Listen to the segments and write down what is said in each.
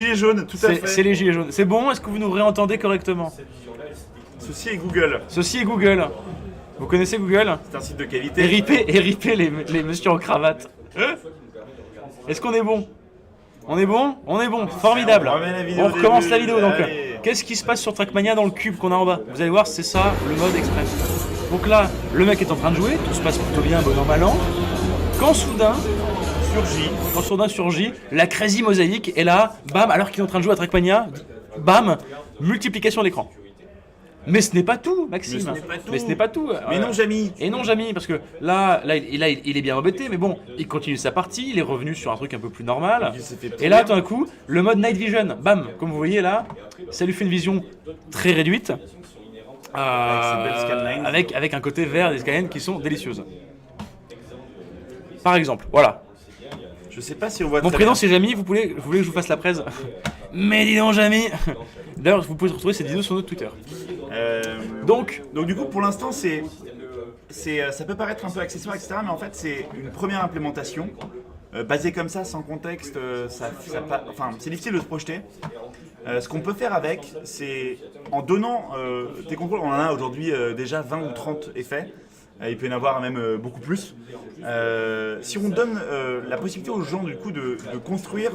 gilets jaunes, tout à fait. C'est les gilets jaunes. C'est bon? Est-ce que vous nous réentendez correctement? Ceci est Google. Ceci est Google. Vous connaissez Google? C'est un site de qualité. Et les messieurs en cravate. Est-ce qu'on est bon? On est bon? On est bon, formidable. On recommence la vidéo donc. Qu'est-ce qui se passe sur Trackmania dans le cube qu'on a en bas? Vous allez voir, c'est ça le mode extrême. Donc là, le mec est en train de jouer, tout se passe plutôt bien, bon an mal an. Quand soudain surgit la crazy mosaïque, et là, bam, alors qu'il est en train de jouer à Trackmania, bam, multiplication d'écran. Mais ce n'est pas tout, Maxime. Mais ce n'est pas tout. Mais non, Jamy. Et non, Jamy, parce que là, il est bien embêté, mais bon, il continue sa partie, il est revenu sur un truc un peu plus normal. Et là, tout d'un coup, le mode Night Vision, bam, comme vous voyez là, ça lui fait une vision très réduite, avec un côté vert des skylines qui sont délicieuses. Par exemple, voilà. Je sais pas si on voit. Mon prénom c'est Jamy, vous voulez que je vous fasse la presse? Mais dis donc, Jamy. D'ailleurs, vous pouvez retrouver cette vidéo sur notre Twitter. Donc du coup, pour l'instant, ça peut paraître un peu accessoire, etc. Mais en fait, c'est une première implémentation. Basée comme ça, sans contexte, c'est difficile de se projeter. Ce qu'on peut faire avec, c'est en donnant des contrôles, on en a aujourd'hui déjà 20 ou 30 effets. Il peut y en avoir même beaucoup plus. Si on donne la possibilité aux gens du coup de construire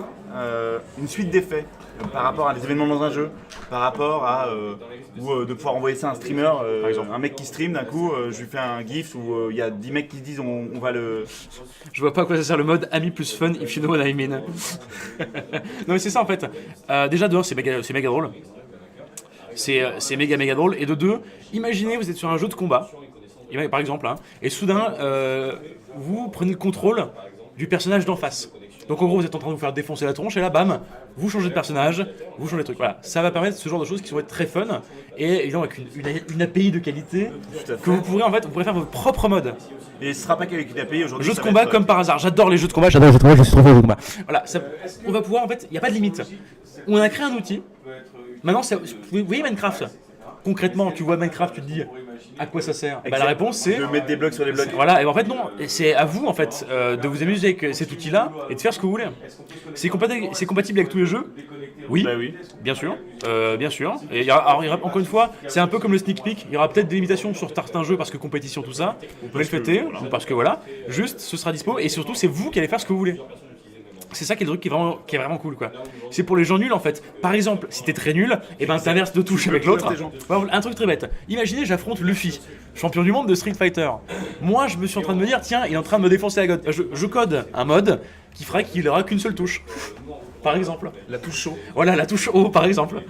une suite d'effets par rapport à des événements dans un jeu, par rapport à ou de pouvoir envoyer ça à un streamer, par exemple un mec qui stream d'un coup, je lui fais un gif où il y a 10 mecs qui se disent on va le... Je vois pas à quoi ça sert le mode ami plus fun if you know what I mean. Non mais c'est ça en fait. Déjà de 1 c'est méga drôle. C'est méga drôle. Et de 2, imaginez vous êtes sur un jeu de combat. Par exemple, hein, et soudain, vous prenez le contrôle du personnage d'en face. Donc en gros, vous êtes en train de vous faire défoncer la tronche, et là, bam, vous changez de personnage, vous changez de truc. Voilà, ça va permettre ce genre de choses qui vont être très fun, et évidemment avec une API de qualité, que vous pourrez faire votre propre mode. Et ce sera pas qu'avec une API aujourd'hui. Jeux de combat comme par hasard, j'adore les jeux de combat, je suis trop fort aux jeux de combat. Voilà, on va pouvoir, en fait, il n'y a pas de limite. On a créé un outil, maintenant, vous voyez Minecraft, concrètement, tu vois Minecraft, tu te dis... À quoi ça sert? La réponse c'est de mettre des blocs sur des blocs. Voilà, et en fait non, c'est à vous en fait de vous amuser avec cet outil-là et de faire ce que vous voulez. C'est compatible avec tous les jeux? Oui. Bah oui. Bien sûr, bien sûr. Et il y aura, encore une fois, c'est un peu comme le sneak peek. Il y aura peut-être des limitations sur certains jeux parce que compétition tout ça. Vous pouvez le fêter, ou parce que voilà. Juste, ce sera dispo et surtout c'est vous qui allez faire ce que vous voulez. C'est ça qui est le truc qui est vraiment cool quoi. C'est pour les gens nuls en fait. Par exemple, si t'es très nul, et ben t'inverses de touche avec l'autre. Un truc très bête. Imaginez j'affronte Luffy, champion du monde de Street Fighter. Moi je me suis en train de me dire tiens il est en train de me défoncer la gueule. Je code un mode qui fera qu'il aura qu'une seule touche. Par exemple. La touche chaud. Voilà, la touche haut par exemple.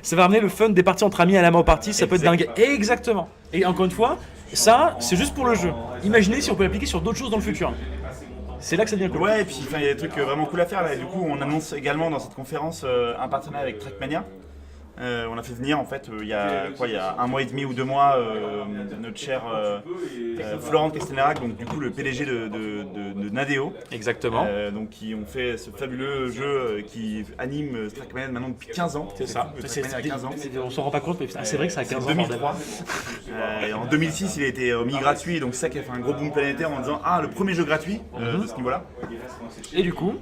Ça va ramener le fun des parties entre amis à la main partie, ça peut être dingue. Exactement. Et encore une fois, ça c'est juste pour le jeu. Imaginez si on peut l'appliquer sur d'autres choses dans le futur. C'est là que ça devient cool. Ouais, et puis il y a des trucs vraiment cool à faire. Là. Et du coup, on annonce également dans cette conférence un partenariat avec Trackmania. On a fait venir en fait il y a 1 mois et demi ou 2 mois notre cher Florent Castenerac, donc du coup le PDG de Nadeo. Exactement. Donc qui ont fait ce fabuleux jeu qui anime Trackmania maintenant depuis 15 ans. C'est ça. À 15 ans. On s'en rend pas compte mais c'est vrai que ça a 15 ans. 2003. Et en 2006 il a été mis gratuit, donc c'est ça qui a fait un gros boom planétaire en disant le premier jeu gratuit de ce niveau-là. Et du coup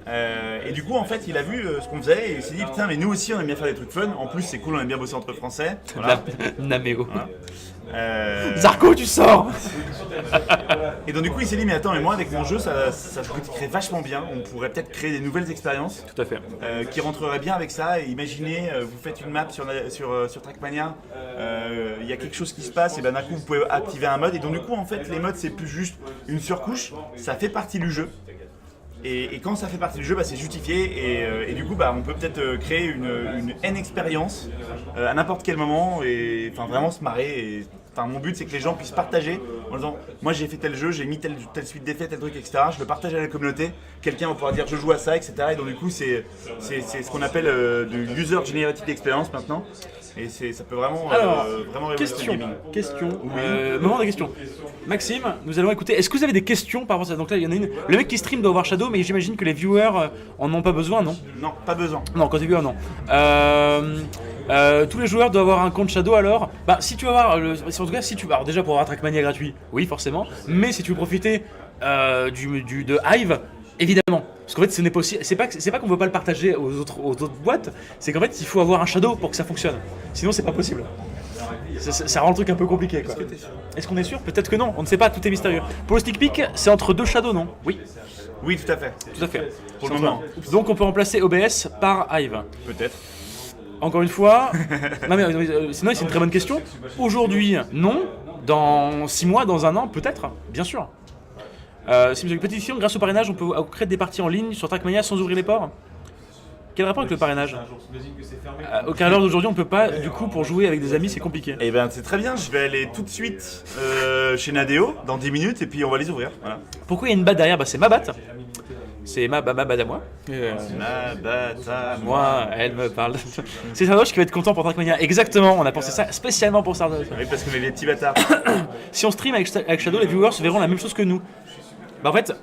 en fait il a vu ce qu'on faisait et il s'est dit putain mais nous aussi on aime bien faire des trucs fun. En plus c'est cool, on aime bien bosser entre français. Voilà. Nameo. Voilà. Zarko, tu sors. Et donc du coup il s'est dit mais attends mais moi avec mon jeu ça se crée vachement bien. On pourrait peut-être créer des nouvelles expériences. Tout à fait. Qui rentreraient bien avec ça. Et imaginez vous faites une map sur Trackmania, il y a quelque chose qui se passe et ben d'un coup vous pouvez activer un mode. Et donc du coup en fait les modes c'est plus juste une surcouche, ça fait partie du jeu. Et quand ça fait partie du jeu, c'est justifié et du coup on peut peut-être créer une N expérience à n'importe quel moment et vraiment se marrer. Mon but c'est que les gens puissent partager en disant moi j'ai fait tel jeu, j'ai mis telle suite d'effets, tel truc, etc. Je le partage à la communauté, quelqu'un va pouvoir dire je joue à ça, etc. Et donc du coup c'est ce qu'on appelle du user generated experience maintenant. Et ça peut vraiment vraiment révolutionner le gaming. Moment de question. Maxime, nous allons écouter. Est-ce que vous avez des questions par rapport à ça? Donc là, il y en a une. Le mec qui stream doit avoir Shadow, mais j'imagine que les viewers en ont pas besoin, non? Non, pas besoin. Non, quand t'es viewer, non. Tous les joueurs doivent avoir un compte Shadow alors. Si tu veux avoir. En tout cas, si tu. Alors déjà pour avoir Trackmania gratuit, oui, forcément. Mais si tu veux profiter de Hive. Évidemment. Parce qu'en fait, ce n'est pas aussi. C'est pas qu'on veut pas le partager aux autres boîtes, c'est qu'en fait, il faut avoir un shadow pour que ça fonctionne. Sinon, c'est pas possible. Ça rend le truc un peu compliqué, quoi. Est-ce qu'on est sûr? Peut-être que non, on ne sait pas, tout est mystérieux. Pour le stick pick, c'est entre 2 shadows, non? Oui. Oui, tout à fait. Tout à fait. Pour le moment. Donc on peut remplacer OBS par Hive. Peut-être. Encore une fois, non mais sinon c'est une très bonne question. Aujourd'hui, non. Dans 6 mois, dans 1 an, peut-être, bien sûr. Si vous avez une petite question, grâce au parrainage, on peut créer des parties en ligne sur Trackmania sans ouvrir les ports. Quel rapport avec le parrainage? Aucun l'heure d'aujourd'hui, on peut pas, du coup, pour jouer avec des amis, c'est compliqué. Eh ben c'est très bien, je vais aller tout de suite chez Nadeo dans 10 minutes et puis on va les ouvrir. Voilà. Pourquoi il y a une batte derrière? Bah c'est ma batte. C'est ma batte à moi. Ma batte à Moi, elle me parle. C'est Sardoche qui va être content pour Trackmania. Exactement, on a pensé ça spécialement pour Sardoche. Oui, parce qu'on est des petits bâtards. Si on stream avec Shadow, les viewers verront la même chose que nous. Bah en fait...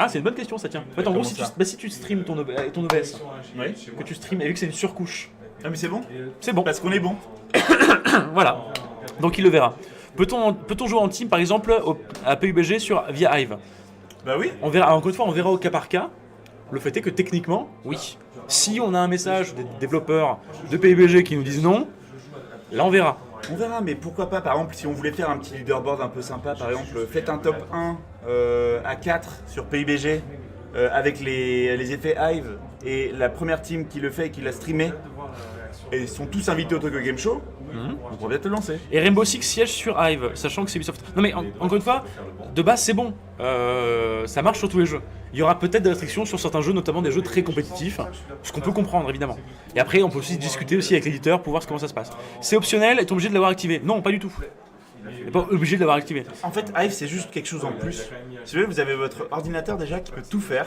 Ah, c'est une bonne question ça, tiens. En fait, en gros, si tu streams ton OBS, Oui. que tu streams et vu que c'est une surcouche, Ah mais c'est bon. c'est bon. Parce qu'on est bon. Voilà. Donc il le verra. Peut-on jouer en team par exemple à PUBG via Hive? Bah oui. On verra, encore une fois, on verra au cas par cas. Le fait est que techniquement, oui. Si on a un message des développeurs de PUBG qui nous disent non, là on verra. On verra, mais pourquoi pas, par exemple, si on voulait faire un petit leaderboard un peu sympa, par exemple, faites un top 1 à 4 sur PUBG avec les effets Hive et la première team qui le fait et qui l'a streamé, et ils sont tous invités au Tokyo Game Show, on pourrait bien te le lancer. Et Rainbow Six siège sur Hive, sachant que c'est Ubisoft. Non mais encore une fois, de base c'est bon. Ça marche sur tous les jeux. Il y aura peut-être des restrictions sur certains jeux, notamment des jeux très compétitifs, ce qu'on peut comprendre évidemment. Et après on peut aussi discuter aussi avec l'éditeur pour voir comment ça se passe. C'est optionnel, est-on obligé de l'avoir activé? Non, pas du tout. On n'est pas obligé de l'avoir activé. En fait, Hive, c'est juste quelque chose en plus. Si vous voulez, vous avez votre ordinateur déjà qui peut tout faire,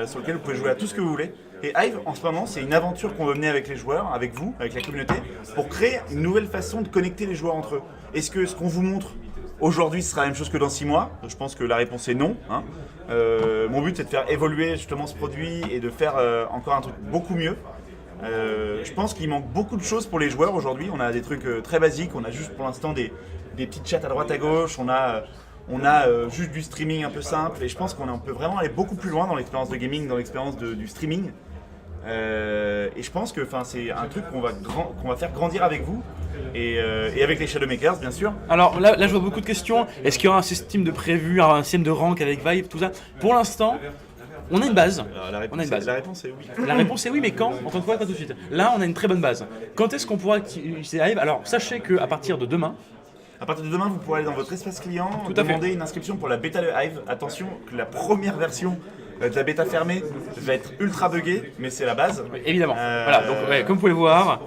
sur lequel vous pouvez jouer à tout ce que vous voulez. Et Hive, en ce moment, c'est une aventure qu'on veut mener avec les joueurs, avec vous, avec la communauté, pour créer une nouvelle façon de connecter les joueurs entre eux. Est-ce que ce qu'on vous montre aujourd'hui sera la même chose que dans 6 mois? Je pense que la réponse est non. Hein. Mon but, c'est de faire évoluer justement ce produit et de faire encore un truc beaucoup mieux. Je pense qu'il manque beaucoup de choses pour les joueurs aujourd'hui. On a des trucs très basiques, on a juste pour l'instant des petites chats à droite à gauche, on a juste du streaming un peu simple, et je pense qu'on peut vraiment aller beaucoup plus loin dans l'expérience de gaming, dans l'expérience du streaming. Et je pense que c'est un truc qu'on va faire grandir avec vous et avec les Shadowmakers bien sûr. Alors là je vois beaucoup de questions. Est-ce qu'il y aura un système de prévu, un système de rank avec Vive, tout ça? Pour l'instant, on a une base. La réponse est oui. La réponse est oui, mais quand? Encore une fois, pas tout de suite. Là, on a une très bonne base. Quand est-ce qu'on pourra utiliser Hive? Alors, sachez qu'à partir de demain, à partir de demain, vous pourrez aller dans votre espace client, demander une inscription pour la bêta de Hive. Attention, que la première version de la bêta fermée va être ultra buggée, mais c'est la base. oui, évidemment. Voilà, donc comme vous pouvez le voir,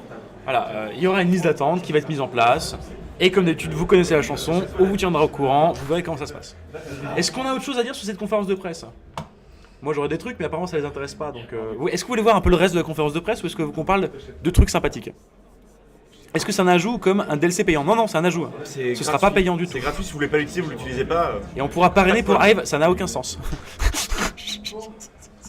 voilà, il y aura une liste d'attente qui va être mise en place. Et comme d'habitude, vous connaissez la chanson, on vous tiendra au courant, vous verrez comment ça se passe. Est-ce qu'on a autre chose à dire sur cette conférence de presse? Moi j'aurais des trucs, mais apparemment ça les intéresse pas. Donc, est-ce que vous voulez voir un peu le reste de la conférence de presse ou est-ce qu'on parle de trucs sympathiques? Est-ce que c'est un ajout comme un DLC payant? Non, c'est un ajout. Ce sera pas payant du tout. C'est gratuit, si vous voulez pas l'utiliser, vous l'utilisez pas. Et on pourra parrainer pour Hive, ça n'a aucun sens.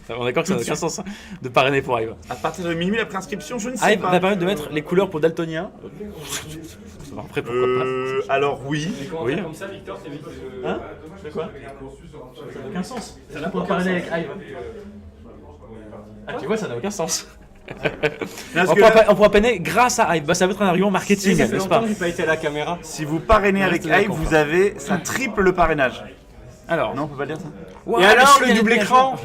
On est d'accord que ça n'a aucun sens de parrainer pour Hive. À partir de minuit, la préinscription, je ne sais Hive pas. va permettre de mettre les couleurs pour daltonien. Après, pourquoi pas? Alors oui. Oui. Hein? De quoi? Ça n'a aucun sens. C'est là pour parrainer avec Hive. Ah, tu vois, ça n'a aucun sens. On pourra parrainer grâce à Hive. Bah, ça va être un argument marketing, n'est-ce pas? J'ai pas été à la caméra. Si vous parrainez avec Hive, ça triple le parrainage. Alors. Non, on peut pas dire ça. Wow, et alors, le double écran?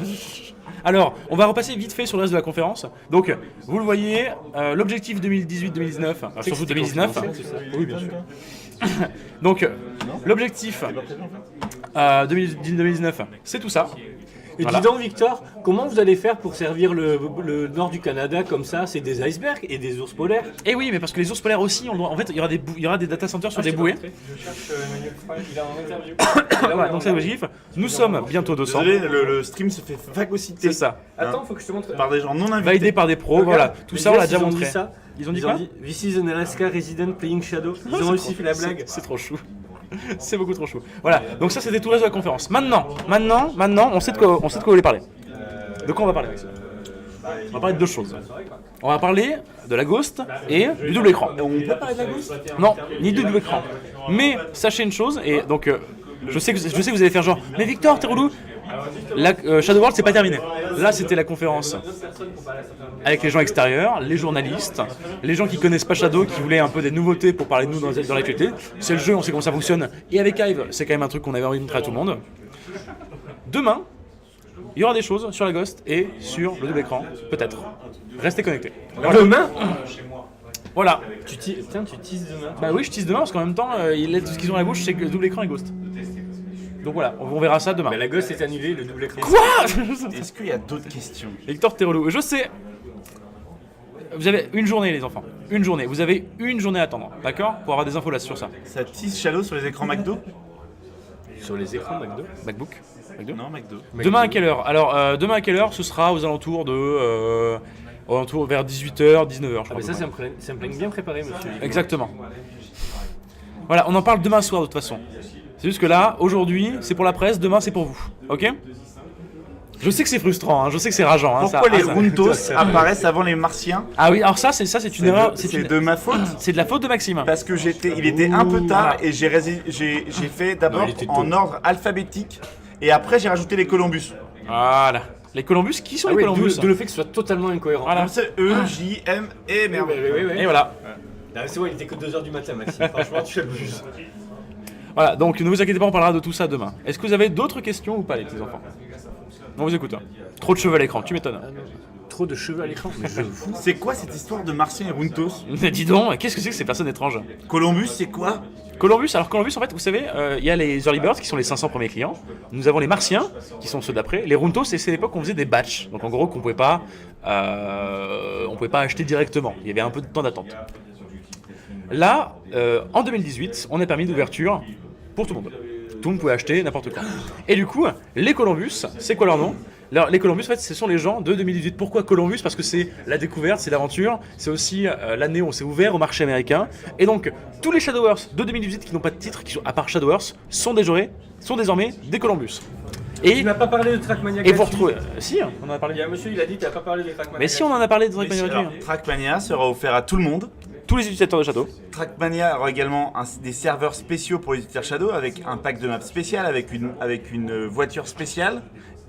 Alors, on va repasser vite fait sur le reste de la conférence. Donc, vous le voyez, l'objectif 2018-2019, surtout 2019. Oui, bien sûr. Donc, l'objectif 2019, c'est tout ça. Et Voilà. dis donc, Victor, comment vous allez faire pour servir le nord du Canada comme ça? C'est des icebergs et des ours polaires. Et oui, mais parce que les ours polaires aussi, en fait, il y aura des data centers sur des bouées. Je cherche Emmanuel Frey, il est en interview. Voilà, donc c'est l'objectif. Nous sommes bientôt 200. Désolé, le stream se fait phagocyter. C'est ça. Attends, faut que je te montre. Par des gens non invités. Validé par des pros, voilà. Tout ça, on l'a déjà montré. Ils ont dit quoi? This is an Alaska resident playing Shadow. Ils ont aussi fait la blague. C'est trop chou. C'est beaucoup trop chou. Voilà, donc ça c'était tout le reste de la conférence. Maintenant, on sait de quoi vous voulez parler. De quoi on va parler, Maxime? On va parler de deux choses. On va parler de la Ghost et du double écran. On peut parler de la Ghost? Non, ni du double écran. Mais sachez une chose, et donc je sais que vous allez faire genre, mais Victor, t'es relou. Shadow World, c'est pas terminé. Là, c'était la conférence avec les gens extérieurs, les journalistes, les gens qui connaissent pas Shadow, qui voulaient un peu des nouveautés pour parler de nous dans l'actualité. C'est le jeu, on sait comment ça fonctionne. Et avec Hive, c'est quand même un truc qu'on avait envie de montrer à tout le monde. Demain, il y aura des choses sur la Ghost et sur le double écran, peut-être. Restez connectés. Demain Voilà. tu teases demain. Bah oui, je tease demain parce qu'en même temps, tout ce qu'ils ont à la bouche, c'est que le double écran et Ghost. Donc voilà, on verra ça demain. Mais la gosse est annulée, le double écran. Quoi? Est-ce qu'il y a d'autres questions? Victor, t'es relou. Je sais. Vous avez une journée, les enfants. Une journée. Vous avez une journée à attendre, d'accord? Pour avoir des infos là sur ça. Ça tease Shadow sur les écrans McDo? Sur les écrans McDo. MacBook. Non, McDo. Demain à quelle heure? Alors, demain à quelle heure? Ce sera aux alentours de. Vers 18h, 19h, je Ah crois. bah ça c'est un planning bien préparé, monsieur. Exactement. Voilà, on en parle demain soir de toute façon. C'est juste que là, aujourd'hui, c'est pour la presse, demain, c'est pour vous. Ok? Je sais que c'est frustrant, hein, je sais que c'est rageant. Hein, Pourquoi les ça- Runtos apparaissent avant les Martiens? Ah oui, alors ça, c'est une erreur. C'est de ma faute. C'est de la faute de Maxime. Parce que il était un peu tard Voilà. et j'ai fait d'abord Non, il était tôt. en ordre alphabétique et après j'ai rajouté les Columbus. Voilà. Les Columbus, qui sont Ah les oui, Columbus? d'où le fait que ce soit totalement incohérent. Voilà. C'est E, J, M et merde. Et voilà. Ah, c'est vrai, il était que 2h du matin, Maxime. Franchement, tu abuses. Voilà, donc ne vous inquiétez pas, on parlera de tout ça demain. Est-ce que vous avez d'autres questions ou pas, les petits enfants? On vous écoute. Hein. Trop de cheveux à l'écran, tu m'étonnes. Trop de cheveux à l'écran. Mais je fous. C'est quoi cette histoire de Martiens et Runtos? Mais dis donc, qu'est-ce que c'est que ces personnes étranges? Columbus, c'est quoi? Columbus, alors Columbus, en fait, vous savez, il y a les Early Birds qui sont les 500 premiers clients. Nous avons les Martiens qui sont ceux d'après. Les Runtos, c'est l'époque où on faisait des batchs. Donc en gros, qu'on pouvait pas acheter directement. Il y avait un peu de temps d'attente. Là, en 2018, on a permis d'ouverture pour tout le monde. Tout le monde pouvait acheter n'importe quoi. Et du coup, les Columbus, c'est quoi leur nom? Alors, les Columbus, en fait, ce sont les gens de 2018. Pourquoi Columbus? Parce que c'est la découverte, c'est l'aventure, c'est aussi l'année où on s'est ouvert au marché américain. Et donc, tous les Shadowverse de 2018 qui n'ont pas de titre, qui sont à part Shadowverse, sont désormais des Columbus. Et Tu n'as pas parlé de Trackmania et vous gratuit. retrouvez. Si, on en a Il parlé. y a un monsieur, il a dit que tu n'as pas parlé de Trackmania. Mais si, on en a parlé de Trackmania Alors, gratuit. Trackmania sera offert à tout le monde. Tous les utilisateurs de Shadow. Trackmania aura également des serveurs spéciaux pour les utilisateurs Shadow avec un pack de maps spécial, avec une voiture spéciale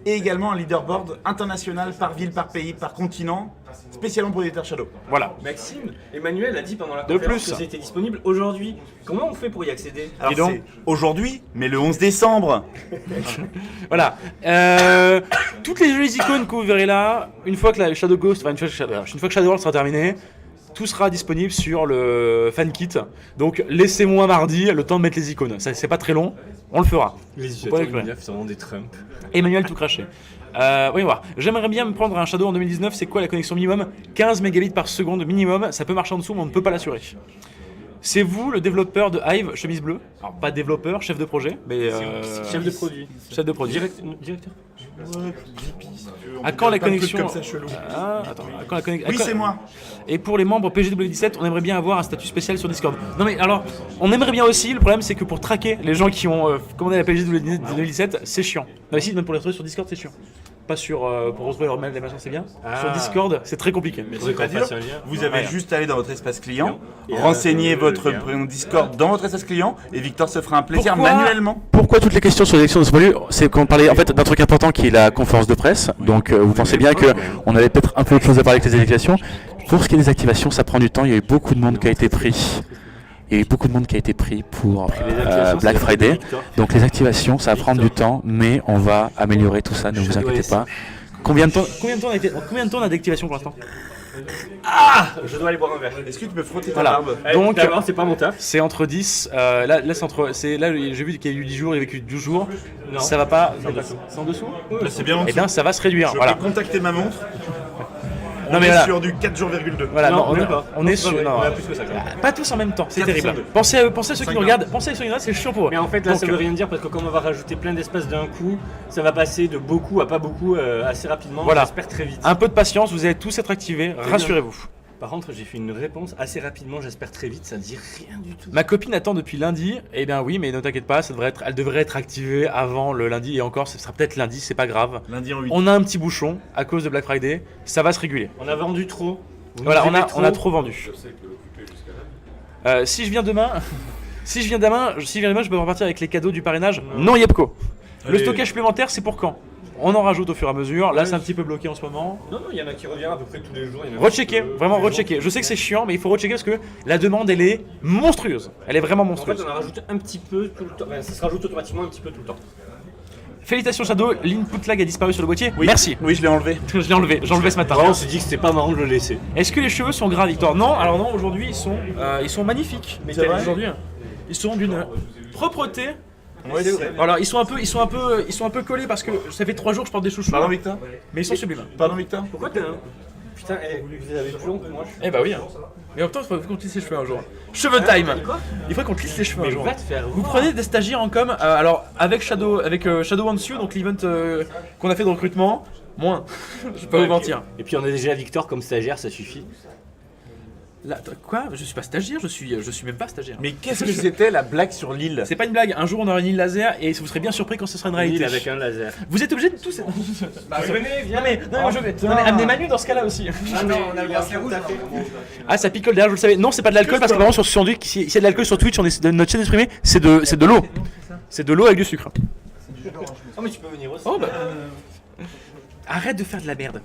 et également un leaderboard international par ville, par pays, par continent, spécialement pour les utilisateurs Shadow. Voilà. Maxime, Emmanuel a dit pendant la De conférence plus. que c'était disponible aujourd'hui. Comment on fait pour y accéder? Alors Dis donc. c'est aujourd'hui, mais le 11 décembre. Voilà. Toutes les jolies icônes que vous verrez là, une fois que la Shadow Ghost, enfin une fois que Shadow World sera terminé, tout sera disponible sur le fan kit. Donc laissez-moi mardi le temps de mettre les icônes. Ça, c'est pas très long, on le fera. Les Faut pas utilisateurs déconner. Minecraft sont vraiment des Trump. Emmanuel tout craché. Voyons voir. J'aimerais bien me prendre un Shadow en 2019. C'est quoi la connexion minimum? 15 mégabits par seconde minimum. Ça peut marcher en dessous, mais on ne peut pas l'assurer. C'est vous le développeur de Hive, chemise bleue? Alors pas développeur, chef de projet, mais Chef de produit. chef de produit. Directeur. À quand la connexion comme ça chelou. Attends, à quand la connexion? Oui, c'est moi. Et pour les membres PGW17, on aimerait bien avoir un statut spécial sur Discord. Non mais alors, on aimerait bien aussi, le problème c'est que pour traquer les gens qui ont commandé la PGW17, c'est chiant. Non mais si, même pour les retrouver sur Discord, c'est chiant. Pas sur, pour retrouver leur mail, les machins, c'est bien. Sur Discord, c'est très compliqué. Faudrait qu'on fasse un lien. Vous avez Ouais. juste à aller dans votre espace client, Et renseigner le votre lien. prénom Discord dans votre espace client et Victor se fera un plaisir Pourquoi manuellement. Pourquoi toutes les questions sur l'élection de ce module? C'est qu'on parlait en fait d'un truc important qui est la conférence de presse. Donc vous pensez bien que on avait peut-être un peu autre chose à parler avec les activations. Pour ce qui est des activations, ça prend du temps. Il y a eu beaucoup de monde qui a été pris. Il y a eu beaucoup de monde qui a été pris pour Les activations, Black c'est Friday. Victor. Donc les activations, ça va prendre du temps, mais on va améliorer tout ça. Ne vous inquiétez pas. Combien de temps on a d'activation pour l'instant? Je dois aller boire un verre. Est-ce que tu peux frotter ta Voilà. barbe? Donc, d'abord, c'est pas mon taf. c'est entre 10, là j'ai vu qu'il y a eu 10 jours, il y a vécu 12 jours. Non. Ça va pas. C'est en dessous? C'est bien en Eh dessous. bien, ça va se réduire. Je Voilà. peux contacter ma montre. Non, On mais est voilà. sur du 4 jours,2. Voilà, Non, non, même pas. on Non, est c'est pas sur. vrai. non, On a plus que ça, quand même. Pas tous en même temps, c'est 4 terrible. secondes. Pensez à ceux qui 5 nous regardent, pensez à ceux qui nous regardent, c'est chiant pour eux. Mais en fait, là, ça Donc, veut rien dire parce que comme on va rajouter plein d'espace d'un coup, ça va passer de beaucoup à pas beaucoup assez rapidement. Voilà. J'espère très vite. un peu de patience, vous allez tous être activés, rassurez-vous. Par contre, j'ai fait une réponse assez rapidement, j'espère très vite, ça ne dit rien du tout. Ma copine attend depuis lundi, eh bien oui, mais ne t'inquiète pas, elle devrait être activée avant le lundi, et encore, ce sera peut-être lundi, c'est pas grave. Lundi en 8. On a un petit bouchon à cause de Black Friday, ça va se réguler. On a vendu trop. Vous Voilà, nous on aimez a trop vendu. Si je viens demain, je peux repartir avec les cadeaux du parrainage. Non, Yepko. Le Allez. stockage supplémentaire, c'est pour quand? On en rajoute au fur et à mesure. Là, c'est un petit peu bloqué en ce moment. Non, il y en a qui revient à peu près tous les jours. il y en a- Rechecker, vraiment rechecker. Je sais que c'est chiant, mais il faut rechecker parce que la demande, elle est monstrueuse. Elle est vraiment En fait, monstrueuse. on en rajoute un petit peu tout le temps. Enfin, ça se rajoute automatiquement un petit peu tout le temps. Félicitations Shadow, l'input lag a disparu sur le boîtier. Oui. Merci. Oui, je l'ai enlevé. Je l'ai enlevé, j'ai enlevé ce matin. Vraiment, on s'est dit que c'était pas marrant de le laisser. Est-ce que les cheveux sont gras, Victor? Non, alors non, aujourd'hui ils sont magnifiques. Mais C'est vrai aujourd'hui, ils sont d'une propreté. Ouais, c'est- Alors ils sont un peu collés parce que ça fait 3 jours que je porte des chouchous. Pardon, Victor. Mais ils sont sublimes. Pardon, Victor. Pourquoi t'as un. Putain, vous avez plus long que moi. Eh bah oui. Mais en même temps, il faut qu'on te lisse les cheveux un jour. Cheveux time. Il faut qu'on te lisse les cheveux un Mais jour. va te faire. Vous prenez des stagiaires en com, alors avec Shadow Wants You, donc l'event qu'on a fait de recrutement, moins. Je vais pas vous mentir. Et puis on a déjà Victor comme stagiaire, ça suffit. Là, quoi? Je suis pas stagiaire, je suis même pas stagiaire. Mais qu'est-ce que c'était la blague sur l'île? C'est pas une blague, un jour on aura une île laser et vous serez bien surpris quand ce sera une réalité. Il avec un laser. Vous êtes obligé de tous. Venez, viens. Non mais je vais. Non mais amenez Manu dans ce cas-là aussi. Ah non, on a le bracelet rouge. Ah ça picole derrière, je le savais. Non c'est pas de l'alcool parce que vraiment sur s'il y a de l'alcool sur Twitch, notre chaîne exprimée, c'est de l'eau. C'est de l'eau avec du sucre. Oh, mais tu peux venir aussi. Oh bah. Arrête de faire de la merde.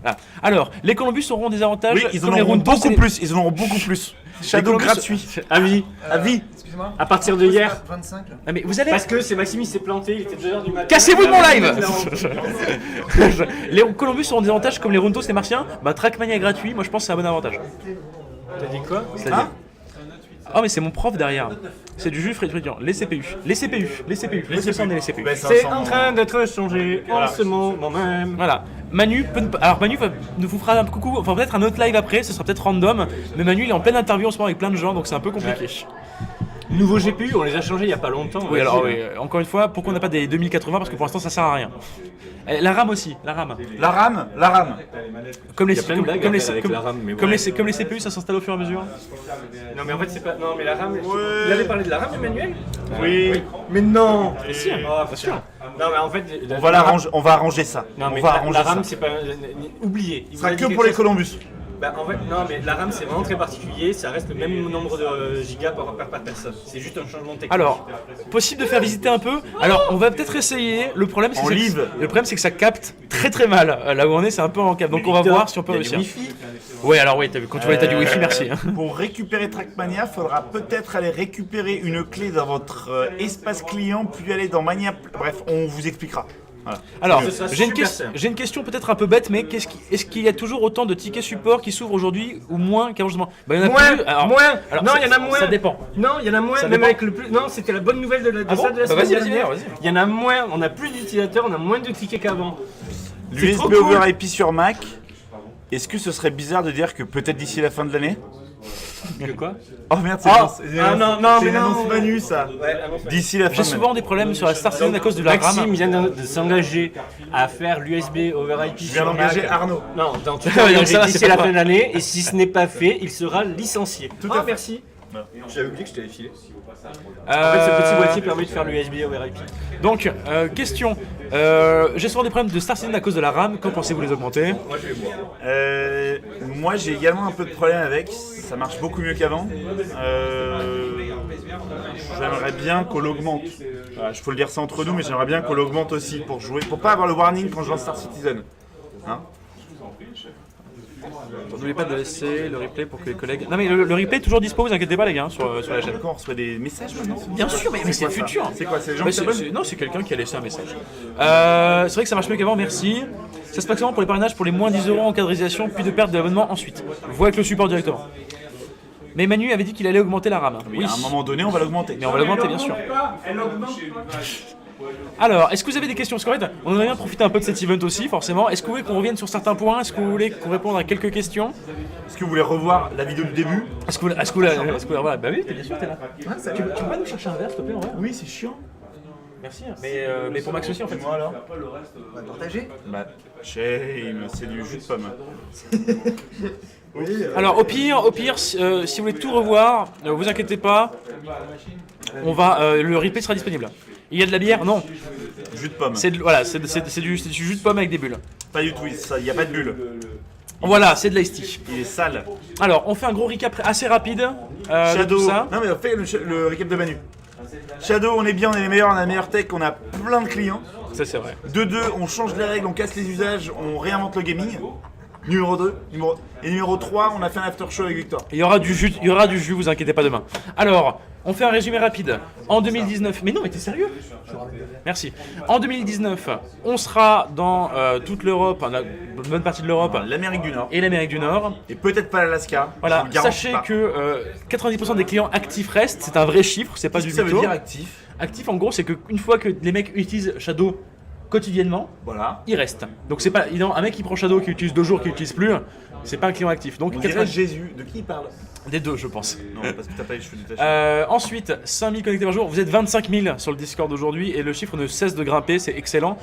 Ah. Alors, les Columbus auront des avantages. Oui, ils en comme les auront Runtos, beaucoup c'est- plus. Ils en auront beaucoup plus. Shadow Columbus- gratuit. Avis. Avis. Excusez-moi. À partir de hier. 25 là. Ah mais vous allez. Parce que c'est Maxime, il s'est planté, il était 2h du matin. Cassez-vous de mon live. Les Columbus auront des avantages comme les Runtos et Martiens. Bah Trackmania est gratuit, moi je pense que c'est un bon avantage. T'as dit quoi? C'est-à-dire. Oh mais c'est mon prof derrière. C'est du jus friand. Les CPU. Les CPU. Les CPU. Laissez sonner les CPU. Ben, ça C'est sent- en train d'être changé en ce moment même. Voilà. Manu peut ne pas- Alors Manu ne vous fera un coucou, enfin peut-être un autre live après, ce sera peut-être random, mais Manu il est en pleine interview en ce moment avec plein de gens donc c'est un peu compliqué. Nouveau GPU, on les a changés il y a pas longtemps. Oui vas-y. alors oui, encore une fois, pourquoi on n'a pas des 2080 parce que pour l'instant ça sert à rien. La RAM aussi, la RAM. La RAM. La RAM. Comme les Il y a plein de blagues à faire avec la RAM, mais comme ouais. les CPU ça s'installe au fur et à mesure. Non mais en fait c'est pas. Non mais la RAM. Vous avez parlé de la RAM Emmanuel? Oui. Mais non. Mais si, Oh, bien sûr. Non mais en fait. On va l'arranger. On va arranger ça. Non mais on va la arranger RAM ça. c'est pas. Oubliez. Ce sera que pour les Columbus. Bah en fait non mais la RAM c'est vraiment très particulier, ça reste le même nombre de gigas par personne. C'est juste un changement technique. Alors, possible de faire visiter un peu. Alors, on va peut-être essayer. Le problème, c'est En que live. le problème, c'est que ça capte très très mal. Là où on est, c'est un peu en cap. Donc, on va Victor, voir si on peut il y a du réussir. Wi-Fi. Ouais, alors oui, quand tu vois l'état du Wi-Fi, merci. Pour récupérer Trackmania, faudra peut-être aller récupérer une clé dans votre espace client, puis aller dans Mania. Bref, on vous expliquera. Voilà. Alors, Ce sera j'ai une, super simple. j'ai une question peut-être un peu bête, mais est-ce qu'il y a toujours autant de tickets support qui s'ouvrent aujourd'hui ou moins qu'avant justement? Bah, il y en a Moins, plus. Alors, moins. alors, Non, ça- il y en a moins. Ça dépend. Non, il y en a moins. Ça Même dépend. avec le plus. Non, c'était la bonne nouvelle de Ah ça bon de la Bah, semaine vas-y, dernière. vas-y. Il y en a moins. On a plus d'utilisateurs, on a moins de tickets qu'avant. C'est trop L'USB cool. over IP sur Mac. Est-ce que ce serait bizarre de dire que peut-être d'ici la fin de l'année? Que quoi? Oh merde, c'est Ah, une ah, annonce- non, non, c'est mais une non. annonce Manu ça. D'ici la fin J'ai de souvent l'année. des problèmes sur la Star Citizen à cause de la Maxime RAM. vient de s'engager à faire l'USB over IP. Je viens d'engager Arnaud. Non, donc tu Donc vas engager ça va, d'ici c'est pas la toi. fin de l'année et si ce n'est pas fait, il sera licencié. Tout à fait. Merci. J'avais oublié que je t'avais filé. En Euh, fait, ce petit boîtier permet de faire l'USB over IP. Donc, question. J'ai souvent des problèmes de Star Citizen à cause de la RAM. Qu'en pensez-vous les augmenter? Moi, je vais boire. Moi j'ai également un peu de problème avec, ça marche beaucoup mieux qu'avant. J'aimerais bien qu'on l'augmente. Voilà, je peux le dire ça entre nous, mais j'aimerais bien qu'on l'augmente aussi pour jouer, pour pas avoir le warning quand je lance Star Citizen. Hein? N'oubliez pas de laisser le replay pour que les collègues. Non mais le replay est toujours dispo, vous inquiétez pas les gars, sur la chaîne. D'accord, on reçoit des messages maintenant. Bien sûr, mais c'est quoi, le ça futur. C'est quoi, c'est les gens Bah, qui s'abonnent? non, c'est quelqu'un qui a laissé un message. C'est vrai que ça marche mieux qu'avant, merci. Ça se passe comment pour les parrainages pour les moins 10 € en cadrisation, puis de perte de l'abonnement ensuite. Vois avec le support directement. Mais Manu avait dit qu'il allait augmenter la RAM. Oui, à un moment donné, on va l'augmenter. Mais on va l'augmenter, bien sûr. Alors, est-ce que vous avez des questions? Parce qu'en fait, on aimerait bien profiter un peu de cet event aussi, forcément. Est-ce que vous voulez qu'on revienne sur certains points? Est-ce que vous voulez qu'on réponde à quelques questions? Est-ce que vous voulez revoir la vidéo du début? Voilà, bah oui, bien sûr, t'es là. Tu peux pas nous chercher un verre, s'il te plaît, en vrai? Oui, c'est chiant. Merci. Mais pour Max aussi, en fait. Moi alors? On va partager. Bah, shame, c'est du jus de pomme. Alors au pire, si vous voulez tout revoir, ne vous inquiétez pas, on va, le replay sera disponible. Il y a de la bière? Non, Jus de pomme. c'est du jus de pomme avec des bulles. Pas du tout, il n'y a pas de bulle. Voilà, c'est de l'ice tea. Il est sale. Alors on fait un gros recap assez rapide de Shadow. tout ça. Non mais on fait le recap de Manu. Shadow, on est bien, on est les meilleurs, on a la meilleure tech, on a plein de clients. Ça, c'est vrai. De 2, on change les règles, on casse les usages, on réinvente le gaming. Numéro 2. Et numéro 3, on a fait un after show avec Victor. Il y aura du jus, vous inquiétez pas demain. Alors, on fait un résumé rapide. En 2019, mais non, mais t'es sérieux? Merci. En 2019, on sera dans toute l'Europe, une bonne partie de l'Europe L'Amérique du Nord. et l'Amérique du Nord. Et peut-être pas l'Alaska. Voilà, je vous le garantis sachez pas. que 90% des clients actifs restent, c'est un vrai chiffre, c'est pas Qu'est-ce du que ça veut mytho. dire actif? Actif, en gros, c'est qu'une fois que les mecs utilisent Shadow quotidiennement, Voilà. il reste. Donc c'est pas un mec qui prend Shadow, qui utilise 2 jours, qui utilise plus, c'est pas un client actif. Donc On 80 dirait Jésus. De qui il parle? des deux, je pense. Non, parce que t'as pas les cheveux détachés. Ensuite, 5000 connectés par jour. Vous êtes 25 000 sur le Discord aujourd'hui et le chiffre ne cesse de grimper, c'est excellent.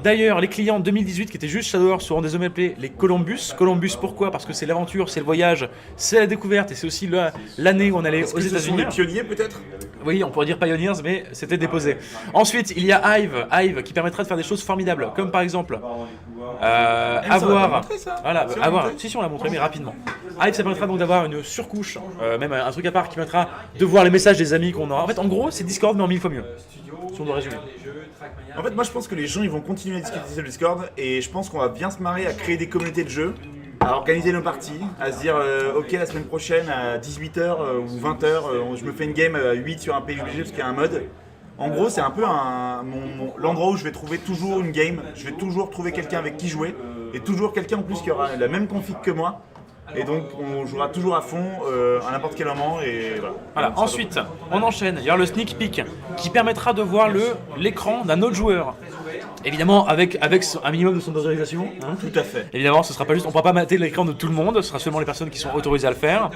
D'ailleurs, les clients 2018 qui étaient juste Shadow seront désormais appelés les Columbus. Columbus, pourquoi? Parce que c'est l'aventure, c'est le voyage, c'est la découverte et c'est aussi l'année où on allait Est-ce aux que ce sont États-Unis. des pionniers peut-être? Oui, on pourrait dire Pioneers, mais c'était déposé. Ensuite, il y a Hive qui permettra de faire des choses formidables, comme par exemple ça, on l'a avoir, montré, ça. voilà, Si, on l'a avoir, montré. si on l'a montré, mais rapidement. Hive, ça permettra donc d'avoir une surcouche, même un truc à part qui permettra de voir les messages des amis qu'on aura. En fait, en gros, c'est Discord mais en 1000 fois mieux. Si on doit résumer. En fait, moi je pense que les gens ils vont continuer à discuter sur le Discord et je pense qu'on va bien se marrer à créer des communautés de jeux, à organiser nos parties, à se dire ok la semaine prochaine à 18h ou 20h je me fais une game à 8 sur un PUBG parce qu'il y a un mode. En gros c'est un peu l'endroit où je vais trouver toujours une game, je vais toujours trouver quelqu'un avec qui jouer et toujours quelqu'un en plus qui aura la même config que moi. Et donc on jouera toujours à fond à n'importe quel moment et voilà. Voilà. Donc, ça Ensuite, on enchaîne. Il y aura le sneak peek qui permettra de voir l'écran d'un autre joueur. Évidemment, avec un minimum de sondorisation. Hein. tout à fait. Évidemment, ce sera pas juste, on ne pourra pas mater l'écran de tout le monde, ce sera seulement les personnes qui sont autorisées à le faire.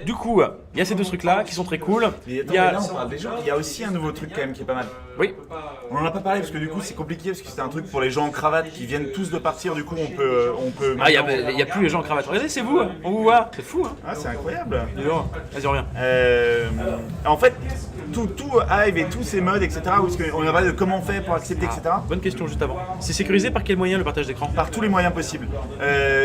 Du coup, il y a ces deux trucs-là qui sont très cool. Mais attends, Il y a, mais là on parle déjà. Il y a aussi un nouveau truc quand même qui est pas mal. oui, On en a pas parlé parce que du coup c'est compliqué parce que c'est un truc pour les gens en cravate qui viennent tous de partir, du coup on peut ah, il maintenant- y a plus les gens en cravate. Regardez, c'est vous, on vous voit, c'est fou. Hein. Ah, c'est incroyable. Dis donc, vas-y, reviens. En fait, tout Hive et tous ces modes, etc., où on a parlé de comment on fait pour accepter, etc., Bonne question juste avant. C'est sécurisé par quel moyen le partage d'écran? par tous les moyens possibles.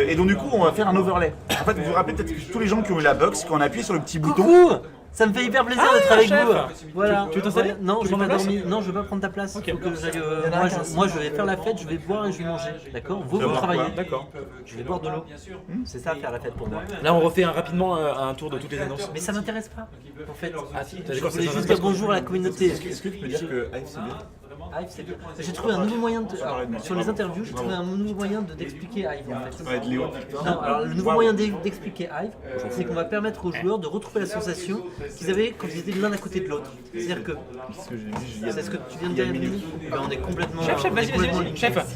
Et donc du coup, on va faire un overlay. En fait, vous vous rappelez peut-être que tous les gens qui ont eu la box, quand on appuie sur le petit bouton, Coucou! Ça me fait hyper plaisir d'être avec chef. vous. Voilà. Tu veux t'installer? Ouais, Non, Tu je veux vais pas prendre ta dormir. Non, je vais pas prendre ta place. Ok. Faut que j'aille, moi, je vais faire la fête, je vais boire et je vais manger. D'accord? Vous, vas vous boire travaillez. quoi D'accord. Je vais boire de l'eau. C'est ça, faire la fête pour moi. Là, on refait rapidement un tour de toutes les annonces. Mais ça m'intéresse pas, en fait. T'as Je quoi, voulais ça juste t'intéresse dire bonjour à la communauté. est-ce que tu peux dire que Hive c'est bien? Hive, c'est bien. J'ai trouvé un nouveau moyen de. Alors, sur les interviews, j'ai trouvé un nouveau moyen d'expliquer Hive en fait. Ouais, de Léo, Victor. Non, alors le nouveau moyen d'expliquer Hive, c'est qu'on va permettre aux joueurs de retrouver la sensation qu'ils avaient quand ils étaient l'un à côté de l'autre. C'est-à-dire que, C'est ce que j'ai dit il y a- c'est ce que tu viens de il y a dire, une minute. Émilie. Ben, on est complètement. Chef, on est vas-y, complètement vas-y, linkés. chef.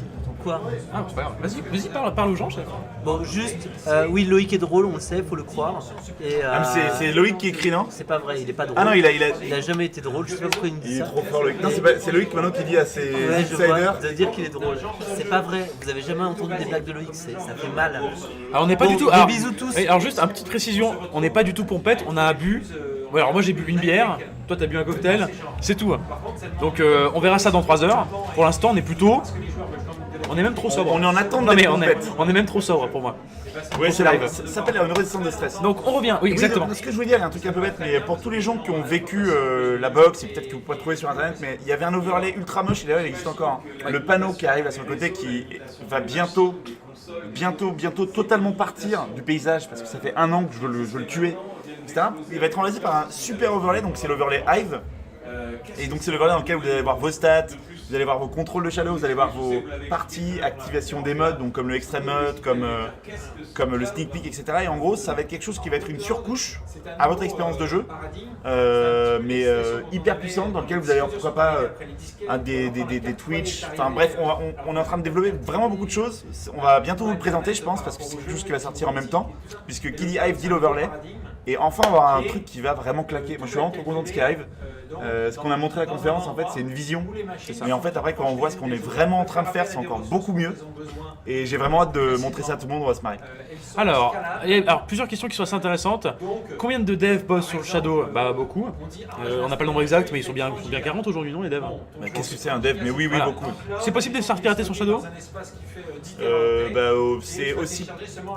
Quoi? Ah, c'est pas grave. Vas-y, parle aux gens, chef. Bon, juste, oui, Loïc est drôle, on le sait, faut le croire. Et, Ah, mais c'est Loïc qui écrit, non? c'est pas vrai, il est pas drôle. Ah non, il a- Il a jamais été drôle, je sais pas pourquoi il me dit Il est ça. trop fort Loïc. Non, c'est Loïc maintenant qui dit à ses Ouais, je vois, insiders. de dire qu'il est drôle. C'est pas vrai, vous avez jamais entendu des blagues de Loïc, ça fait mal. Alors on n'est pas Bon, du tout. des Alors, bisous tous. oui, alors juste une petite précision, on n'est pas du tout pompette, on a bu. Ouais, alors moi j'ai bu une bière, toi t'as bu un cocktail, c'est tout. Donc on verra ça dans 3 heures. Pour l'instant on est plutôt. On est même trop sobre. On est en attente Non d'être mais pompette. on est même trop sobre pour moi. Ouais, ce ça live. s'appelle une résistance de stress. Donc on revient, oui Oui, exactement. donc, ce que je voulais dire, il y a un truc un peu bête, mais pour tous les gens qui ont vécu la box, et peut-être que vous pouvez trouver sur internet, mais il y avait un overlay ultra moche, et d'ailleurs il existe encore. Hein. Le panneau qui arrive là sur le côté qui va bientôt totalement partir du paysage, parce que ça fait 1 an que je veux le tuer, etc. Il va être remplacé par un super overlay, donc c'est l'overlay Hive. Et donc c'est l'overlay dans lequel vous allez voir vos stats, vous allez voir vos contrôles de Shadow, vous allez voir vos parties, activation des modes, donc comme le extreme mode, comme le sneak peek, etc. Et en gros, ça va être quelque chose qui va être une surcouche à votre expérience de jeu, mais hyper puissante, dans lequel vous allez avoir pourquoi pas des Twitch. Enfin bref, on est en train de développer vraiment beaucoup de choses. On va bientôt vous le présenter, je pense, parce que c'est quelque chose qui va sortir en même temps, puisque qui dit Hive dit l'overlay. Et enfin, on va avoir un truc qui va vraiment claquer. Moi, je suis vraiment trop content de ce qui arrive. Ce qu'on a montré à la conférence, en fait, c'est une vision. Mais en fait, après, quand on voit ce qu'on est vraiment en train de faire, c'est encore beaucoup mieux. Et j'ai vraiment hâte de montrer ça à tout le monde. On va se marrer. Alors, plusieurs questions qui sont assez intéressantes. Combien de devs bossent sur le Shadow? Bah beaucoup. On n'a pas le nombre exact, mais ils sont bien 40 aujourd'hui, non les devs? Bah, qu'est-ce que c'est un dev? Mais oui, Voilà. beaucoup. C'est possible de se faire pirater son Shadow?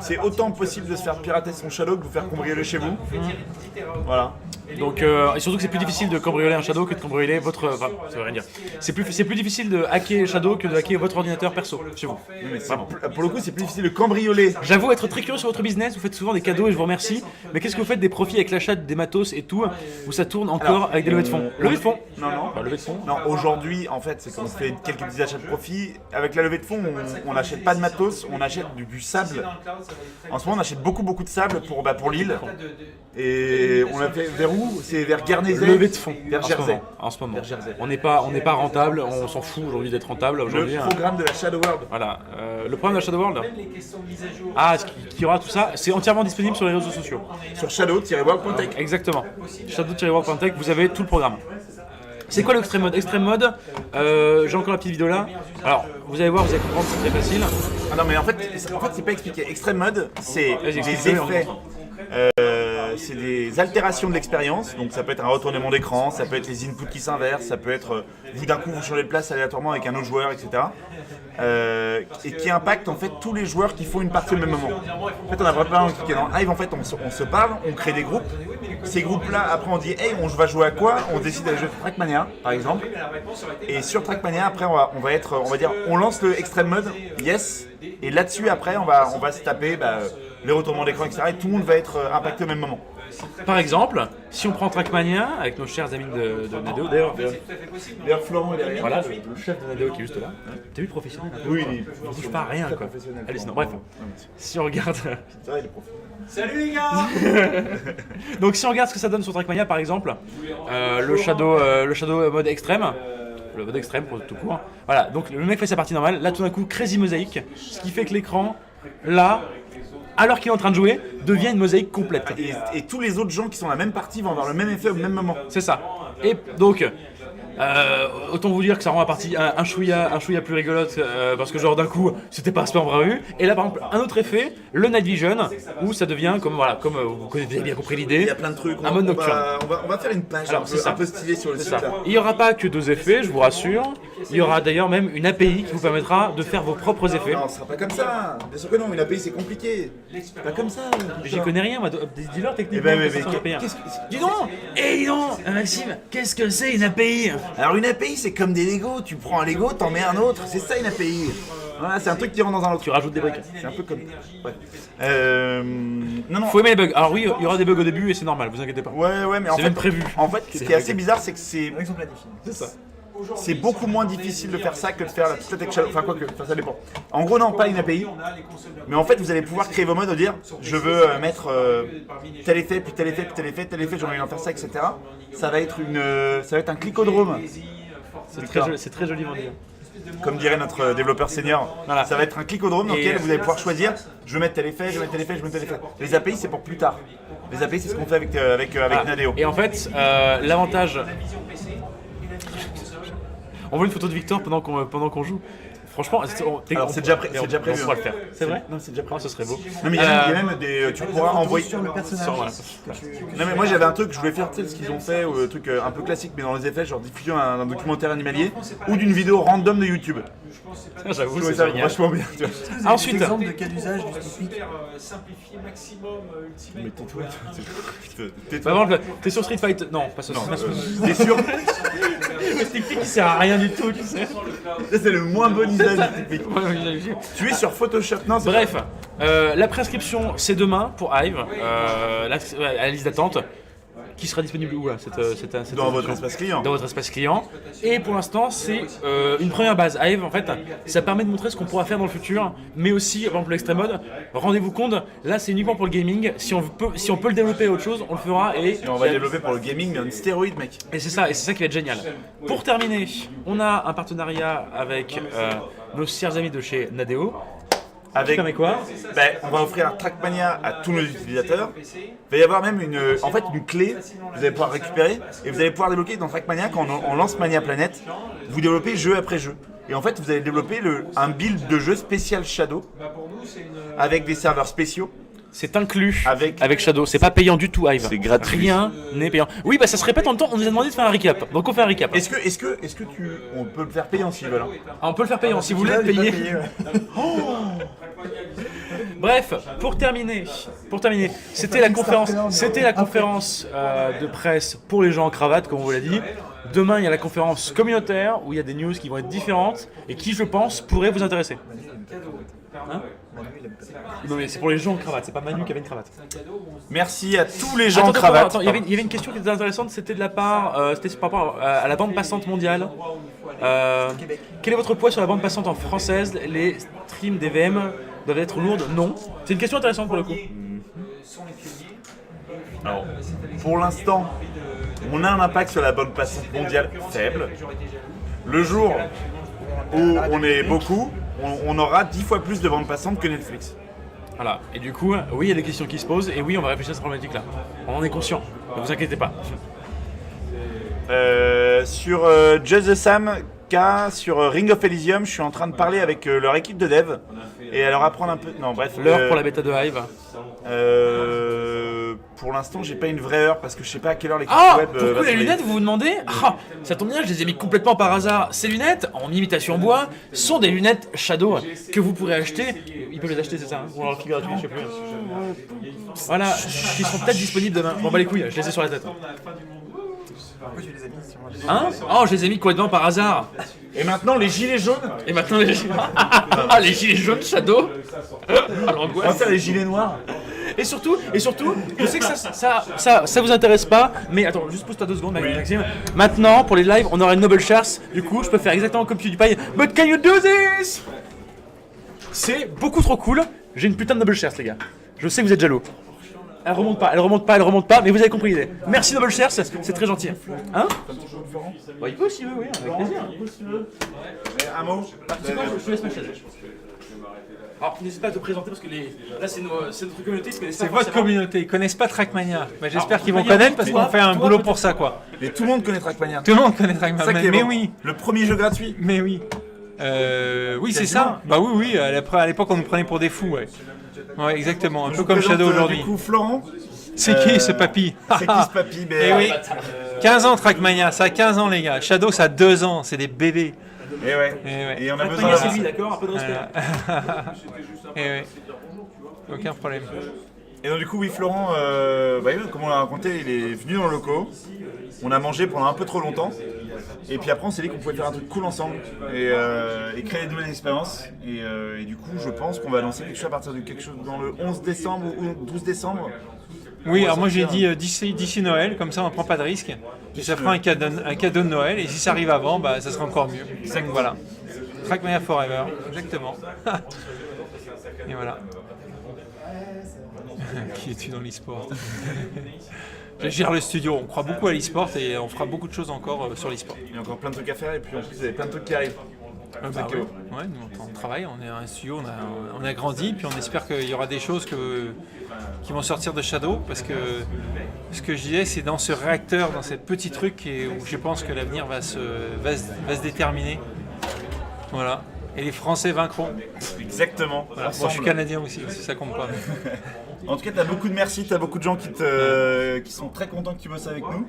C'est autant possible de se faire pirater son Shadow que de vous faire cambrioler chez vous. Voilà. Donc, et surtout que c'est plus difficile de cambrioler un Shadow que de cambrioler votre. Enfin, ça veut rien dire. C'est plus difficile de hacker Shadow que de hacker votre ordinateur perso chez vous. Mais Vraiment. pour le coup, c'est plus difficile de cambrioler. J'avoue être très curieux sur votre business, vous faites souvent des cadeaux et je vous remercie. Mais qu'est-ce que vous faites des profits avec l'achat des matos et tout où ça tourne encore Alors, avec des levées de fonds? Levée de fonds. Non, non. Levée de fonds. Non, aujourd'hui, en fait, c'est qu'on fait quelques petits achats de profit. Avec la levée de fonds, on n'achète pas de matos, on achète du sable. En ce moment, on achète beaucoup de sable pour l'île. Et on l'a fait vers où? C'est vers Guernesey. Levée de fonds. Vers Jersey. En ce moment. Vers Jersey. On n'est pas rentable, on s'en fout aujourd'hui d'être rentable. Aujourd'hui, Le programme de la Shadow World. voilà. Le programme de la Shadow World. Ah, qui aura tout ça, c'est entièrement disponible sur les réseaux sociaux. Sur shadow-world.tech. Exactement. Shadow-world.tech, vous avez tout le programme. C'est quoi l'extrême mode? Extrême mode, j'ai encore la petite vidéo là. Alors, vous allez voir, vous allez comprendre, c'est très facile. Ah non, mais en fait, c'est pas expliqué. Extreme mode, c'est Vas-y, des explique-le, effets. C'est des altérations de l'expérience, donc ça peut être un retournement d'écran, ça peut être les inputs qui s'inversent, ça peut être vous d'un coup vous changez de place aléatoirement avec un autre joueur, etc. Et qui impacte en fait tous les joueurs qui font une partie au même moment. En fait, on a vraiment expliqué dans Hive, en fait, on se parle, on crée des groupes. Ces groupes-là, après on dit hey, on va jouer à quoi? On décide d'aller jouer à Trackmania, par exemple. Et sur Trackmania, après on va dire, on lance le extreme mode, yes. Et là-dessus, après, on va se taper les retournements d'écran, etc. Et tout le monde va être impacté au même moment. Par exemple, si on prend Trackmania, avec nos chers amis de Nadeo, D'ailleurs, Florent est derrière. voilà, le chef de Nadeo qui est juste là. T'as vu le professionnel? Oui, On touche pas à rien, quoi. professionnel. Hallucinant. Bref, si on regarde. C'est vrai, il est professionnel. Salut les gars. Donc, si on regarde ce que ça donne sur Trackmania, par exemple, le Shadow mode extrême. Le mode extrême pour tout court. Voilà, donc le mec fait sa partie normale. Là, tout d'un coup, crazy mosaïque. Ce qui fait que l'écran, là, alors qu'il est en train de jouer, devient une mosaïque complète. Et tous les autres gens qui sont dans la même partie vont avoir le même effet au même moment. C'est ça. Et donc, autant vous dire que ça rend la partie un chouïa plus rigolote parce que genre d'un coup c'était pas super prévu. Et là par exemple un autre effet, le Night Vision, où ça devient comme vous avez bien compris l'idée. Il y a plein de trucs. Un mode nocturne. On va faire une page Alors, c'est ça. un peu stylée sur le C'est site. ça. Là. Il n'y aura pas que 2 effets, je vous rassure. Il y aura d'ailleurs même une API qui vous permettra de faire vos propres effets. Non, ce sera pas comme ça. Bien sûr que non, une API c'est compliqué. Pas comme ça. J'y connais rien, moi. Dis-leur techniquement. Eh ben, mais qu'est-ce que c'est une API. qu'est-ce que- Dis donc, dis donc, Maxime, qu'est-ce que c'est une API? Alors une API c'est comme des Lego. Tu prends un Lego, t'en mets un autre. C'est ça une API. Voilà, c'est un truc qui rentre dans un autre. Tu rajoutes des briques. C'est un peu comme. Ouais. Non. Faut aimer les bugs. Alors oui, il y aura des bugs au début et c'est normal, vous inquiétez pas. Ouais, mais en C'est fait. même prévu. En fait, ce qui est assez bizarre, c'est que C'est ça. c'est beaucoup moins difficile de faire ça que de faire la toute la tech shadow. Enfin, quoique, ça dépend. En gros, non, pas une API. Mais en fait, vous allez pouvoir créer vos modes, dire je veux mettre tel effet, puis tel effet, puis tel effet, tel effet, j'ai envie d'en faire ça, etc. Ça va être un clicodrome. C'est très joliment dit. Comme dirait notre développeur senior. Voilà. Ça va être un clicodrome dans Et lequel vous allez pouvoir choisir je veux mettre tel effet, je veux mettre tel effet, je veux mettre tel effet. Les API, c'est pour plus tard. Les API, c'est ce qu'on fait avec Voilà. Nadeo. Et en fait, l'avantage. On voit une photo de Victor pendant qu'on joue. Franchement, Alors, c'est déjà prévu. On pourra le faire. C'est vrai? Non, c'est déjà prévu. Oh, ce serait beau. Non, mais il y a même des. Tu pourras envoyer. Sur le personnage. Voilà. Non mais moi j'avais un truc, je voulais faire tu sais, ce qu'ils ont fait, ou truc un peu classique mais dans les effets, genre diffusion d'un documentaire animalier ou d'une vidéo random de YouTube. J'avoue, Je trouvais c'est ça génial. vachement bien. Tu vois. Ensuite, Exemple de cas d'usage du typique. Mais tais-toi, par tais-toi. exemple, t'es sur Street Fighter. Non, pas sur Street Fighter. T'es sûr? Le stick pick, il sert à rien du tout, tu sais. Ça c'est le moins bon usage du technique. Tu es sur Photoshop, non c'est Bref, la prescription c'est demain pour Hive, la liste d'attente, qui sera disponible où là cette dans votre espace client. dans votre espace client. Et pour l'instant, c'est une première base. Hive, en fait, ça permet de montrer ce qu'on pourra faire dans le futur, mais aussi, par exemple, l'extreme mode. Rendez-vous compte, là, c'est uniquement pour le gaming. Si on peut le développer à autre chose, on le fera. Et Et on va développer pour le gaming mais en stéroïde mec. et c'est ça qui va être génial. Pour terminer, on a un partenariat avec nos chers amis de chez Nadeo. Avec quoi? On va offrir un Trackmania à tous nos utilisateurs. Il va y avoir même une clé que vous allez pouvoir récupérer et vous allez pouvoir débloquer dans Trackmania quand on lance Mania Planet. Vous développez jeu après jeu. Et en fait, vous allez développer un build de jeu spécial Shadow avec des serveurs spéciaux. C'est inclus Avec Shadow, c'est pas payant du tout Hive. C'est gratuit. Rien n'est payant. Oui, bah ça se répète en même temps, on nous a demandé de faire un recap. Donc on fait un recap. Est-ce que on peut le faire payant s'ils veulent hein. Ah, on peut le faire payant si vous voulez payer. Bref, pour terminer, c'était la conférence de presse pour les gens en cravate, comme on vous l'a dit. Demain, il y a la conférence communautaire où il y a des news qui vont être différentes et qui, je pense, pourraient vous intéresser. Hein? Non mais c'est pour les gens en cravate, c'est pas Manu qui avait une cravate. Merci à tous les gens en cravate. Il y avait une question qui était intéressante, c'était de la part, c'était par rapport à la bande passante mondiale. Quel est votre poids sur la bande passante en française? Les streams des VM doivent être lourdes? Non. C'est une question intéressante pour le coup. Alors, pour l'instant, on a un impact sur la bande passante mondiale faible. Le jour où on est beaucoup, on aura 10 fois plus de bandes passantes que Netflix. Voilà. Et du coup, oui, il y a des questions qui se posent et oui, on va réfléchir à cette problématique-là. On en est conscient. Ne vous inquiétez pas. Sur Just the Sam K, sur Ring of Elysium, je suis en train de parler avec leur équipe de dev et à leur apprendre un peu. Non, bref. L'heure pour la bêta de Hive. Pour l'instant, j'ai pas une vraie heure parce que je sais pas à quelle heure l'équipe Ah, web. pourquoi les lunettes, vous vous demandez? Ah, ça tombe bien, je les ai mis complètement par hasard. Ces lunettes, en imitation bois, sont des lunettes Shadow que vous pourrez acheter. Ils peuvent les acheter, c'est ça, hein, ou alors gratuit, je sais plus. Voilà, qui seront peut-être disponibles demain. Bon bah les couilles, je les ai sur la tête. Hein? Oh, je les ai mis complètement par hasard. Et maintenant, les gilets jaunes. Et maintenant les ah, les gilets jaunes Shadow. Ah, On va l'angoisse. faire les gilets noirs. Et surtout, je sais que ça vous intéresse pas, mais attends, juste pose-toi 2 secondes, Maxime. Maintenant, pour les lives, on aura une Noble Shares. Du coup, je peux faire exactement comme PewDiePie. But can you do this? C'est beaucoup trop cool. J'ai une putain de Noble Shares, les gars. Je sais que vous êtes jaloux. Elle remonte pas, mais vous avez compris l'idée. Merci Noble Shares, c'est très gentil. Hein? Bah, il peut s'il veut, oui, avec plaisir. Un mot. Je te laisse ma chaise. Alors, n'hésite pas à te présenter parce que là, c'est notre communauté. C'est votre communauté, ils connaissent pas Trackmania. Mais j'espère qu'ils vont connaître parce qu'on fait un boulot pour ça, quoi. Et tout le monde connaît Trackmania. Tout le monde connaît C'est ça Trackmania, qui est mais bon. oui, Le premier jeu gratuit. mais oui. Oui, c'est ça. Bah oui, à l'époque, on nous prenait pour des fous, ouais. Ouais, exactement, un Je peu vous comme présente, Shadow aujourd'hui. Du coup, Florent. C'est qui ce papy? C'est qui ce papy? Eh oui, 15 ans Trackmania, ça a 15 ans les gars. Shadow, ça a 2 ans, c'est des bébés. Et ouais. Eh ouais. Et on a besoin C'est d'avancer. lui, d'accord? Un peu de respect. Eh ouais. Aucun problème. Et donc du coup, oui, Florent, comme on l'a raconté, il est venu dans le locaux. On a mangé pendant un peu trop longtemps. Et puis après, on s'est dit qu'on pouvait faire un truc cool ensemble et créer de nouvelles expériences. Et du coup, je pense qu'on va lancer quelque chose à partir de quelque chose dans le 11 décembre ou 12 décembre. Oui, alors moi j'ai dit d'ici Noël, comme ça on prend pas de risque. Et ça fera un cadeau de Noël. Et si ça arrive avant, bah, ça sera encore mieux. Donc voilà. Trackmania Forever, exactement. Et voilà. Qui es-tu dans l'e-sport? Je gère le studio, on croit beaucoup à l'e-sport et on fera beaucoup de choses encore sur l'e-sport. Il y a encore plein de trucs à faire et puis en plus, il y a plein de trucs qui arrivent. Bah ouais. Ouais, nous on travaille, on est un studio, on a grandi, puis on espère qu'il y aura des choses qui vont sortir de Shadow, parce que ce que je disais, c'est dans ce réacteur, dans ce petit truc où je pense que l'avenir va se déterminer. Voilà. Et les Français vaincront. Exactement. Voilà. Bon, je suis canadien aussi, si ça compte pas. En tout cas, t'as beaucoup de merci, t'as beaucoup de gens qui sont très contents que tu bosses avec nous.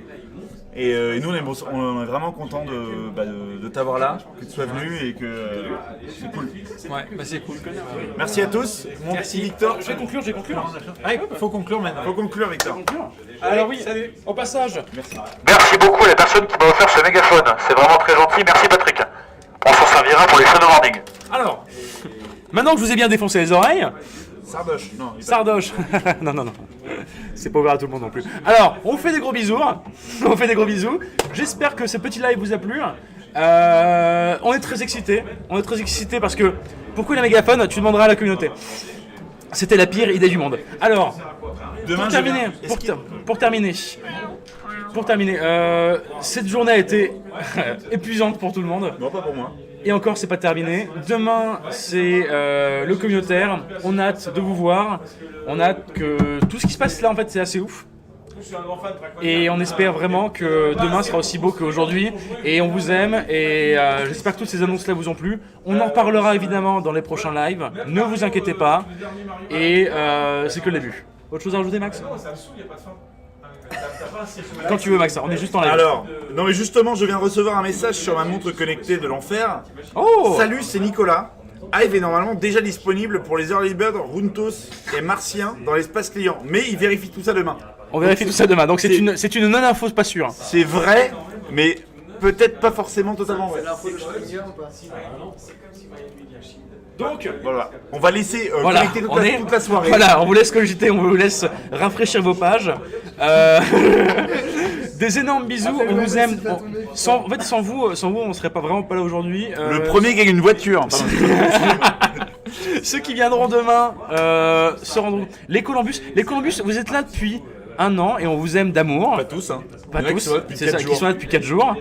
Et nous, on est vraiment contents de t'avoir là, que tu sois venu et que c'est cool. Ouais, bah c'est cool. Merci à tous. Merci Victor. Je vais conclure. Ah, il faut conclure maintenant. Faut conclure, Victor. Alors oui, salut. Au passage. Merci beaucoup à la personne qui m'a offert ce mégaphone. C'est vraiment très gentil. Merci Patrick. On s'en servira pour les Shadow Warning. Alors, maintenant que je vous ai bien défoncé les oreilles, Sardoche. Non, il Sardoche. non. C'est pas ouvert à tout le monde non plus. Alors, on vous fait des gros bisous. J'espère que ce petit live vous a plu. On est très excités. Parce que pourquoi la mégaphone? Tu demanderas à la communauté. C'était la pire idée du monde. Alors, Demain, pour terminer, cette journée a été épuisante pour tout le monde. Non, pas pour moi. Et encore, c'est pas terminé. Demain, c'est le communautaire. On a hâte de vous voir. On a hâte que tout ce qui se passe là, en fait, c'est assez ouf. Et on espère vraiment que demain sera aussi beau qu'aujourd'hui. Et on vous aime. Et j'espère que toutes ces annonces-là vous ont plu. On en reparlera évidemment dans les prochains lives. Ne vous inquiétez pas. Et c'est que le début. Autre chose à rajouter, Max? Quand tu veux, Max, on est juste en live. Alors, non mais justement, je viens de recevoir un message sur ma montre connectée de l'enfer. Oh! Salut, c'est Nicolas. Hive est normalement déjà disponible pour les Early Bird, Runtos et Martiens dans l'espace client. Mais il vérifie tout ça demain. On vérifie tout ça demain. Donc c'est une non-info, pas sûr. C'est vrai, mais peut-être pas forcément totalement vrai. Donc, Voilà. On va laisser voilà, connecter toute la soirée. Voilà, on vous laisse cogiter, on vous laisse rafraîchir vos pages. Des énormes bisous, on vous aime. En fait, sans vous, on serait vraiment pas là aujourd'hui. Le premier gagne une voiture. Ceux qui viendront demain se rendront. Les Columbus, vous êtes là depuis 1 an et on vous aime d'amour. Pas tous, hein. Pas Il y en a qui tous, sont là depuis c'est 4 ça, jours. qui sont là depuis 4 jours.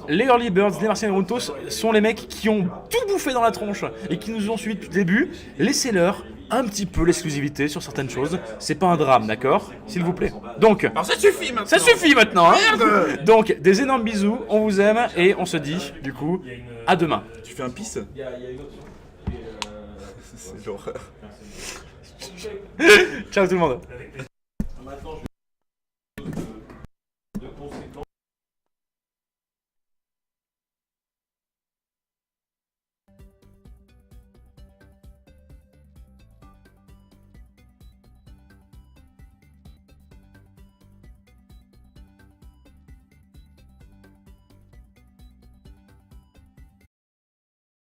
Les Early Birds, les Martiens et les Runtos sont les mecs qui ont tout bouffé dans la tronche et qui nous ont suivis depuis le début. Laissez-leur un petit peu l'exclusivité sur certaines choses. C'est pas un drame, d'accord? S'il vous plaît. Donc, Alors ça suffit maintenant. ça suffit maintenant, hein. Donc, des énormes bisous, on vous aime et on se dit, du coup, à demain. Tu fais un pisse. C'est l'horreur. Ciao tout le monde.